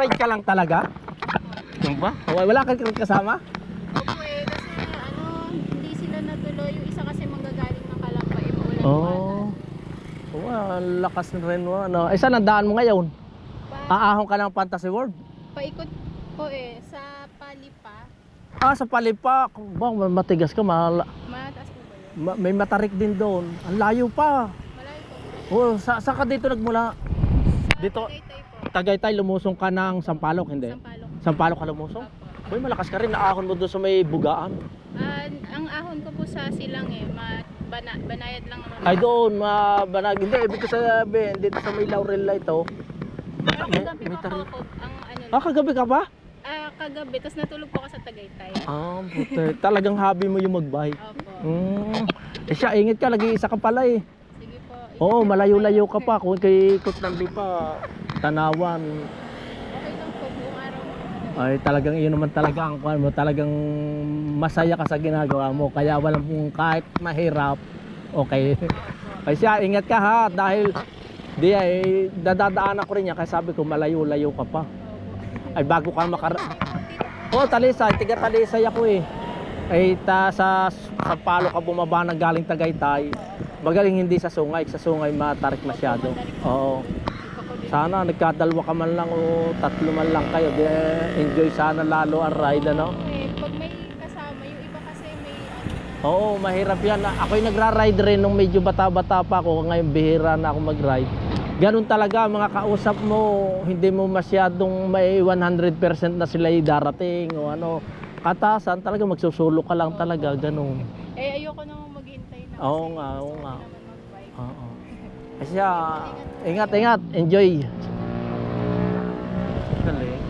Nagra-ride ka lang talaga? Yung ba? Wala kang kasama? Opo eh, kasi hindi sila natuloy. Yung isa kasi manggagaling ng Kalamba, maulan Oo. Oh, ang lakas rin mo. Ano. Eh, saan ang daan mo ngayon? Aahon ka ng Fantasy World? Paikot po eh, sa Palipa. Ah, sa Palipa. Bang matigas ka, Mataas po ba yun? may matarik din doon. Ang layo pa. Malayo po. Oh, saan ka dito nagmula? Dito, Tagaytay po. Tagaytay, lumusong ka ng Sampaloc, hindi? Sampalok. Sampaloc ka lumusong? Opo. Uy, malakas ka rin. Naahon mo doon sa may bugaan. Ang ahon ko po sa silang eh, banayad lang naman. Ay doon, mabanag. Hindi, ibig ko sabihin, dito sa may Laurel Light, oh. Kagabi may pa po tarik. ako, Kagabi ka ba? kagabi, tapos natulog po ako sa Tagaytay. Buti. Talagang hobby mo yung magbike. Opo. Eh siya, ingit ka, lagi isa ka pala eh. Sige po. Oo, malayo-layo ka pa. Kung kay Kutlandi pa, Tanawan. Okay lang po, buong araw mo. Ay, talagang iyon naman talaga ang kuwan mo. Talagang masaya ka sa ginagawa mo. Kaya walang kahit mahirap. Okay. Ay siya, ingat ka ha. Dahil, di ay, dadadaanan ko rin yan. Kaya sabi ko, malayo-layo ka pa. Ay, bago ka Oh, Talisay. Tiga Talisay ako eh. Ay, sa Palo ka bumaba ng galing Tagaytay. Magaling hindi sa Sungay. Sa Sungay matarik masyado. Oo. Sana nagkadalwa ka man lang o tatlo man lang kayo. Di, enjoy sana lalo ang ride, ano? Pag may kasama, yung iba kasi may Oo, mahirap yan. Ako'y nagra-ride rin nung medyo bata-bata pa ako. Ngayon bihira na ako mag-ride. Ganun talaga, mga kausap mo, hindi mo masyadong may 100% na sila darating o ano. Katasan, talaga magsusulo ka lang talaga, ganun. Eh, ayoko namang maghintay na kasi Oo nga, oo gusto ko nga. naman mag-bike. Oo. Kasi ingat, ingat. Enjoy. Galing.